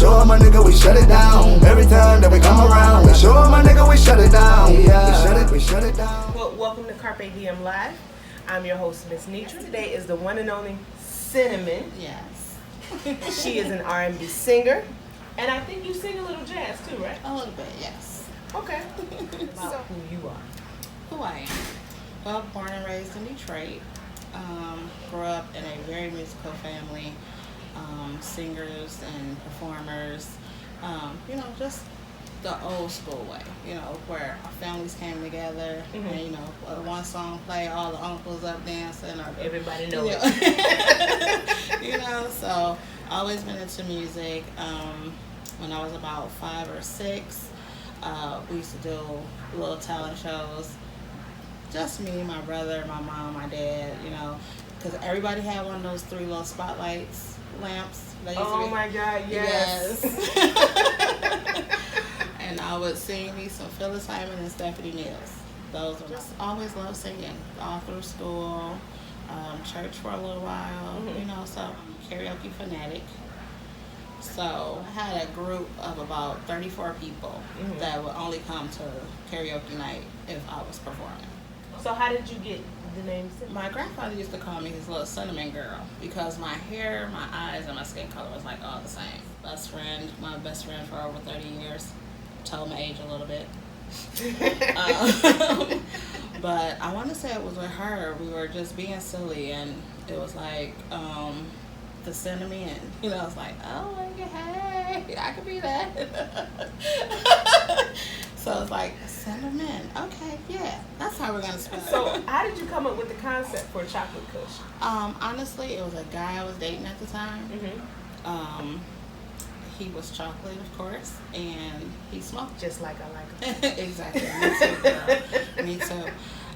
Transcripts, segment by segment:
show up, my nigga, we shut it down. Every time that we come around, we show up, my nigga, we shut it down. We shut it down. Well, welcome to Carpe Diem Live. I'm your host, Miss Nitra. Today is the one and only Synomen. Yes. She is an R&B singer, and I think you sing a little jazz too, right? A little bit, yes. Okay. About who you are. Who I am. Well, born and raised in Detroit. Grew up in a very musical family. Singers and performers. Just the old school way, where our families came together and, one song play, all the uncles up dancing. Or everybody know it. So always been into music. When I was about 5 or 6, we used to do little talent shows. Just me, my brother, my mom, my dad, because everybody had one of those 3 little spotlights, lamps. Oh my God, yes. And I would sing me some Phyllis Hyman and Stephanie Mills. Those were just always loved singing all through school, church for a little while, so I'm a karaoke fanatic. So I had a group of about 34 people that would only come to karaoke night if I was performing. So how did you get the name Synomen? My grandfather used to call me his little Synomen girl because my hair, my eyes, and my skin color was like all the same. My best friend for over 30 years. Told my age a little bit. But I want to say it was with her. We were just being silly, and it was like the Synomen. It's like, oh, hey, I could be that. So it's like, Synomen. Okay, yeah, that's how we're going to spell it. So how did you come up with the concept for Chocolate Kush? Honestly, it was a guy I was dating at the time. He was chocolate, of course, and he smoked. Just like I like him. Exactly. Me too, girl. Me too.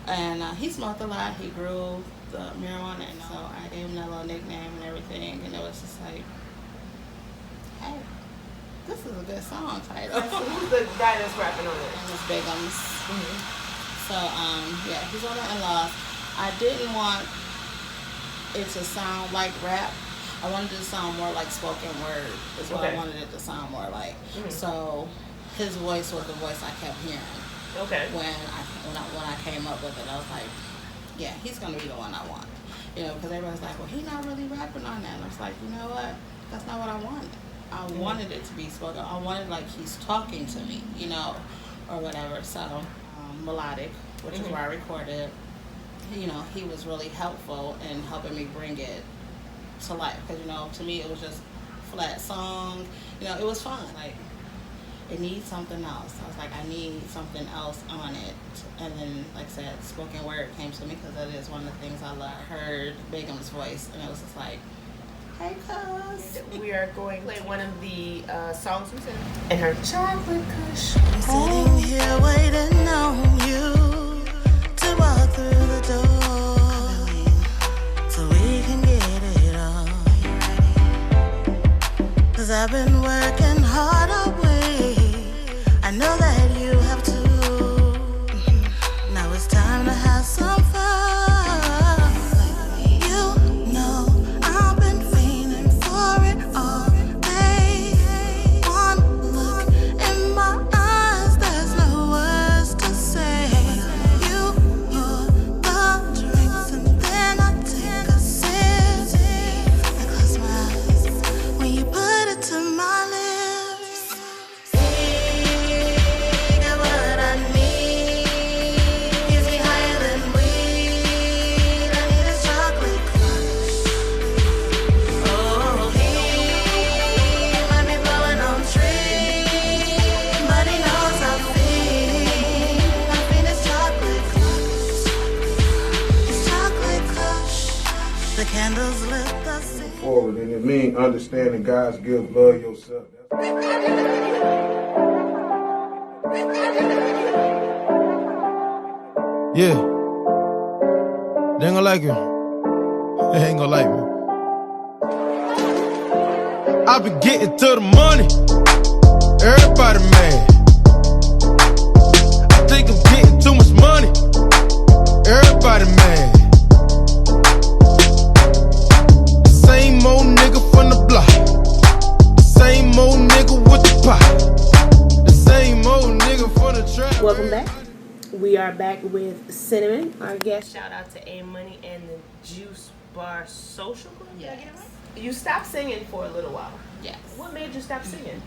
And he smoked a lot. He grew the marijuana, and so I gave him that little nickname and everything, and it was just like, hey, this is a good song title. Who's the guy that's rapping on it? And it's Bigums. So, he's one of the in-laws. I didn't want it to sound like rap. I wanted it to sound more like spoken word. Is what I wanted it to sound more like. So his voice was the voice I kept hearing. Okay. When I came up with it, I was like, yeah, he's gonna be the one I want. Because everybody's like, well, he's not really rapping on that. And I was like, you know what? That's not what I wanted. I wanted it to be spoken. I wanted like he's talking to me, or whatever. So melodic, which is where I recorded. He was really helpful in helping me bring it to life, because to me it was just flat song. It was fun. Like, it needs something else. I was like, I need something else on it. And then, like I said, spoken word came to me because that is one of the things I love. I heard Bigum's voice, and it was just like, hey, cuz. We are going to play one of the songs from Synomen and her Chocolate Kush. I'm sitting here waiting on you to walk through the door so we can get it on. 'Cause I've been working hard all week. I know that you have too. Now it's time to have some fun. I've been fiending for it all day. One look in my eyes, there's no words to say. You pour the drinks and then I take a sip. I close my eyes when you put it to my lips. You got what I need. Gets me higher than weed. I need a chocolate kush. Oh, he might be blowing on trees, but he knows I feel it's chocolate kush. It's chocolate kush. The candles lit the scene. Forward, and it means understanding God's gift, love yourself. Yeah. They ain't gonna like you. They ain't gonna like me. I been getting to the money. Everybody mad. I think I'm getting too much money. Everybody mad. Same old nigga from the block. Same old nigga are back with Synomen, our guest. Shout out to A Money and the Juice Bar Social Group. Did I get it right? You stopped singing for a little while. Yes. What made you stop singing?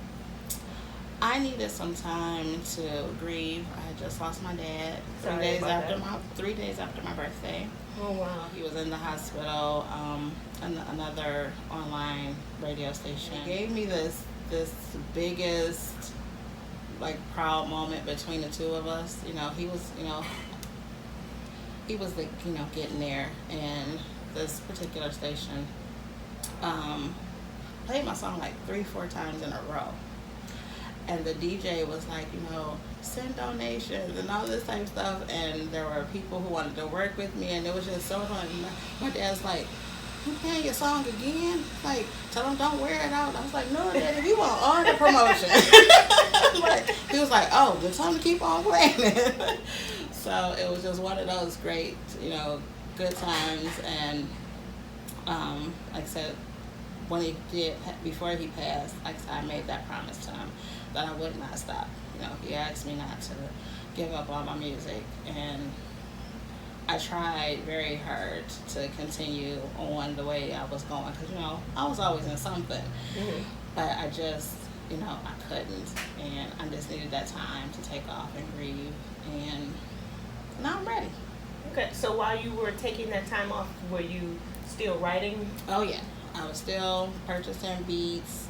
I needed some time to grieve. I just lost my dad 3 Sorry days about after that. 3 days after my birthday. Oh wow. He was in the hospital. Another online radio station gave me this biggest proud moment between the two of us. He was getting there, and this particular station played my song 3-4 times in a row. And the DJ was like, send donations and all this type of stuff. And there were people who wanted to work with me, and it was just so fun. My dad's like, you playing your song again? Tell them don't wear it out. I was like, no, Daddy, we want all the promotion. He was like, oh, then tell them to keep on playing it. So it was just one of those great, good times. And like I said, before he passed, I made that promise to him that I would not stop. He asked me not to give up on my music, and I tried very hard to continue on the way I was going, because I was always in something. Mm-hmm. But I just I couldn't, and I just needed that time to take off and grieve, and now I'm ready. Okay, so while you were taking that time off, were you still writing? Oh yeah, I was still purchasing beats.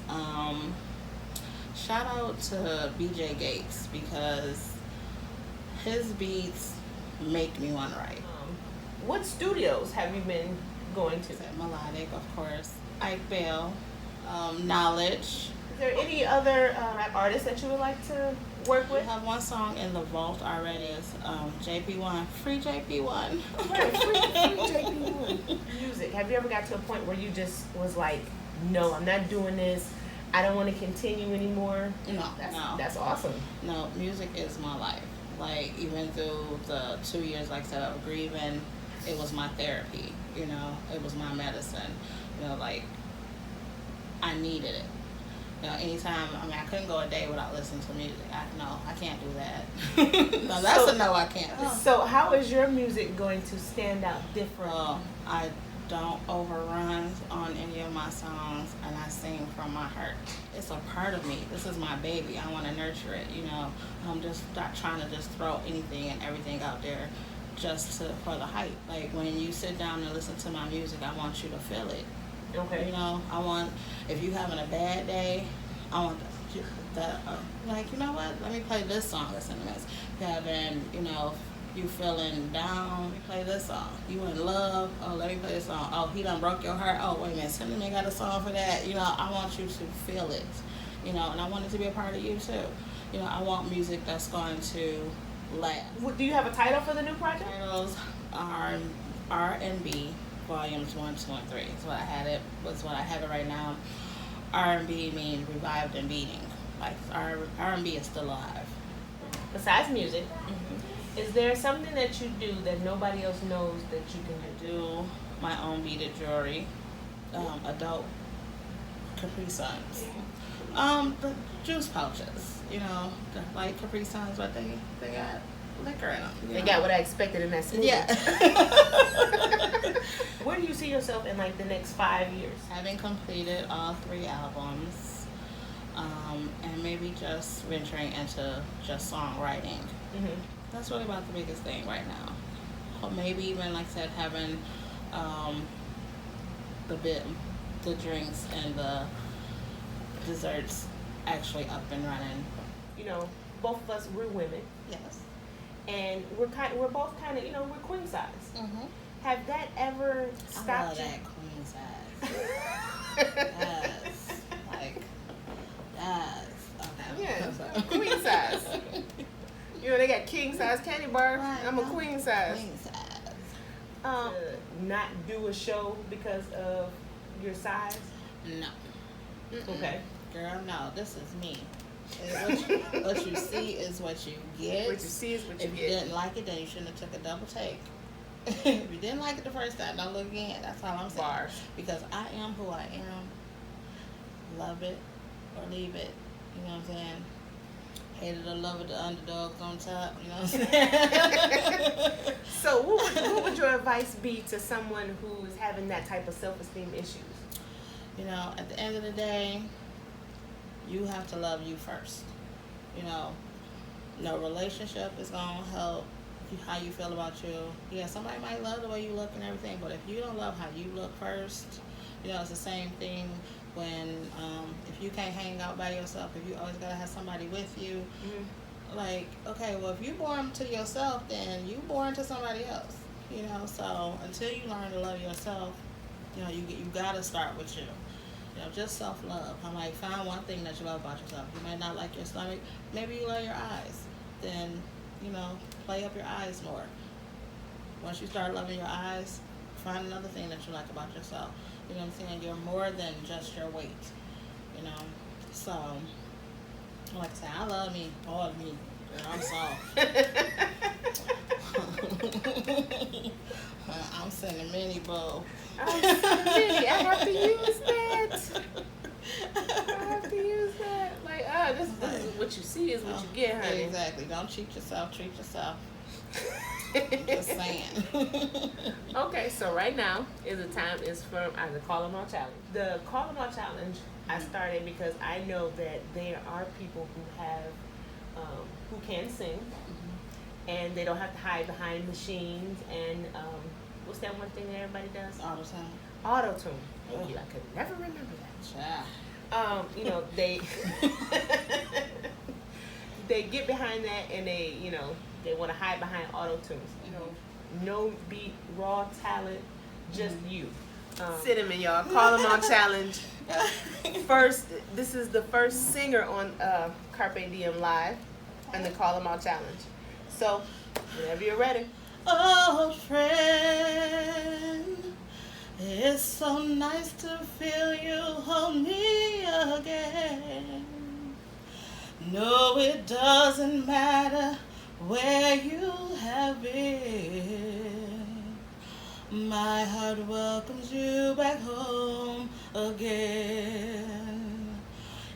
Shout out to BJ Gates, because his beats make me want to write. What studios have you been going to? Melodic, of course. Ike Bell, Knowledge. Is there any other artists that you would like to work We with? have one song in the vault already. It's JP1. Free JP1. Right, free JP1. Music. Have you ever got to a point where you just was like, no, I'm not doing this. I don't want to continue anymore? No. That's awesome. No, music is my life. Even through the 2 years, like I said, of grieving, it was my therapy. It was my medicine. I needed it. Anytime, I couldn't go a day without listening to music. I can't do that. No, that's a no, I can't do. So how is your music going to stand out different? Well, I don't overrun on any of my songs, and I sing from my heart. It's a part of me. This is my baby. I want to nurture it. I'm just not trying to just throw anything and everything out there for the hype. When you sit down and listen to my music, I want you to feel it. Okay. I want, if you having a bad day, I want that, you know what, let me play this song that's in the mess. You feeling down, you play this song. You in love, oh, let me play this song. Oh, he done broke your heart, oh, wait a minute, Synomen got a song for that. I want you to feel it, and I want it to be a part of you too. I want music that's going to last. Do you have a title for the new project? Titles are R&B volumes 1, 2, and 3. That's what I had it. Was what I have it right now. R&B means revived and beating. R&B is still alive. Besides music, is there something that you do that nobody else knows that you can do? Do my own beaded jewelry, adult Capri Suns, the juice pouches. Like Capri Suns, but they got liquor in them. They got what I expected in that smoothie. Yeah. Where do you see yourself in the next 5 years? Having completed all 3 albums, and maybe just venturing into just songwriting. Mm-hmm. That's really about the biggest thing right now. Or maybe even, like I said, having the drinks and the desserts actually up and running. Both of us, we're women, Yes. and we're both kind of, we're queen size. Mm-hmm. Have that ever I stopped love you? that queen size. Yes. Okay. Yeah, queen size. They got king size candy bars. Right. I'm a queen size. Queen size. Not do a show because of your size? No. Okay. Girl, no. This is me. What you see is what you get. What you see is what you If you get. didn't like it, then you shouldn't have took a double take. If you didn't like it the first time, don't look again. That's all I'm saying. Bars. Because I am who I am. Love it or leave it. You know what I'm saying? hated or loved the underdogs on top. You know what I'm saying? So what would your advice be to someone who's having that type of self-esteem issues? You know, at the end of the day, you have to love you first. You know, no relationship is going to help how you feel about you. Yeah, somebody might love the way you look and everything, but if you don't love how you look first, you know, it's the same thing when if you can't hang out by yourself, if you always got to have somebody with you. Like, okay, well, if you born to yourself, then you born to somebody else, you know. So until you learn to love yourself, you know, you gotta start with you. You know, just self-love. I'm like, find one thing that you love about yourself. You might not like your stomach, maybe you love your eyes. Then, you know, play up your eyes more. Once you start loving your eyes, find another thing that you like about yourself. You know what I'm saying? You're more than just your weight, you know. So, like I said, I love me, all of me, and I'm soft. I'm sending mini bow. I have to use that. I have to use that. Like, this is what you see is what you get, honey. Exactly. Don't cheat yourself. Treat yourself. Just saying. Okay, so right now is for the Call 'em All Challenge. The Call 'em All Challenge I started because I know that there are people who have who can sing, and they don't have to hide behind machines and what's that one thing that everybody does? Auto-tune. Oh, I could never remember that. You know, they they get behind that and they, you know, they want to hide behind auto-tunes. You know, no beat, raw talent, just you. Synomen, y'all. Call 'em All Challenge. This is the first singer on Carpe Diem Live and the Call 'em All Challenge. So, whenever you're ready. Oh, friend, it's so nice to feel you hold me again. No, it doesn't matter where you have been. My heart welcomes you back home again.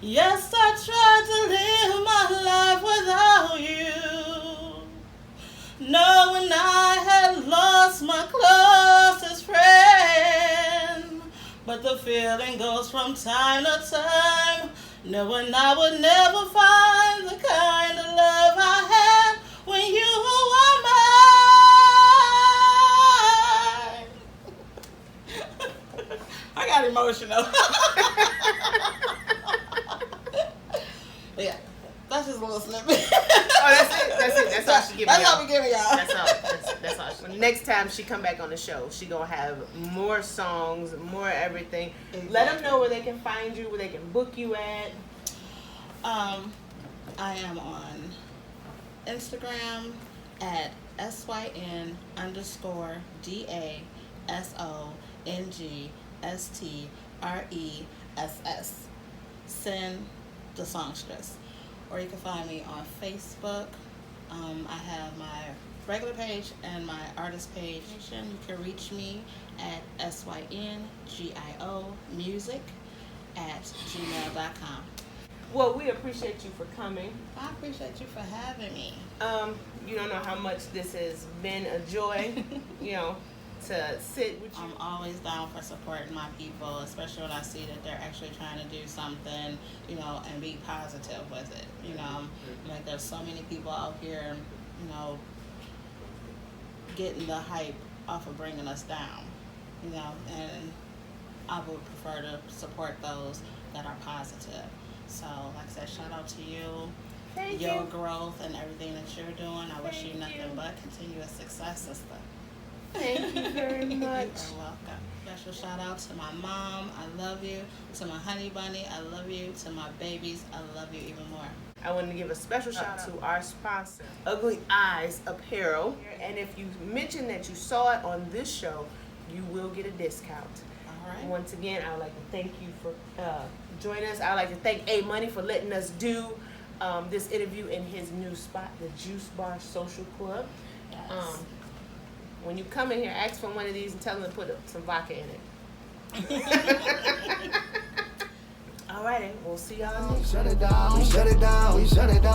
Yes, I tried to live my life without you, knowing I had lost my closest friend. But the feeling goes from time to time, knowing I would never find the kind of love I had when you were mine. I got emotional. Yeah, that's just a little snippet. Oh, that's it. That's all she give me. That's all we give y'all. That's all. Next time she come back on the show, she gonna have more songs, more everything. Exactly. Let them know where they can find you, where they can book you at. I am on Instagram at SYN_DASONGSTRESS. Syn the songstress. Or you can find me on Facebook. I have my regular page and my artist page. You can reach me at syngiomusic@gmail.com. Well, we appreciate you for coming. I appreciate you for having me. You don't know how much this has been a joy, you know, to sit with you. I'm always down for supporting my people, especially when I see that they're actually trying to do something, you know, and be positive with it. You know, like there's so many people out here, you know, getting the hype off of bringing us down, you know, and I would prefer to support those that are positive. So, like I said, shout out to you. Thank your you. growth and everything that you're doing. I wish you nothing but continuous success, sister. Thank you very much. You're welcome. Special shout out to my mom. I love you. To my honey bunny. I love you. To my babies. I love you even more. I want to give a special shout out to our sponsor, Ugly Eyes Apparel. And if you mention that you saw it on this show, you will get a discount. All right. Once again, I would like to thank you for joining us. I would like to thank A Money for letting us do this interview in his new spot, the Juice Bar Social Club. Yes. When you come in here, ask for one of these and tell them to put some vodka in it. Alrighty, we'll see y'all next time. Shut it down, we shut it down, we shut it down.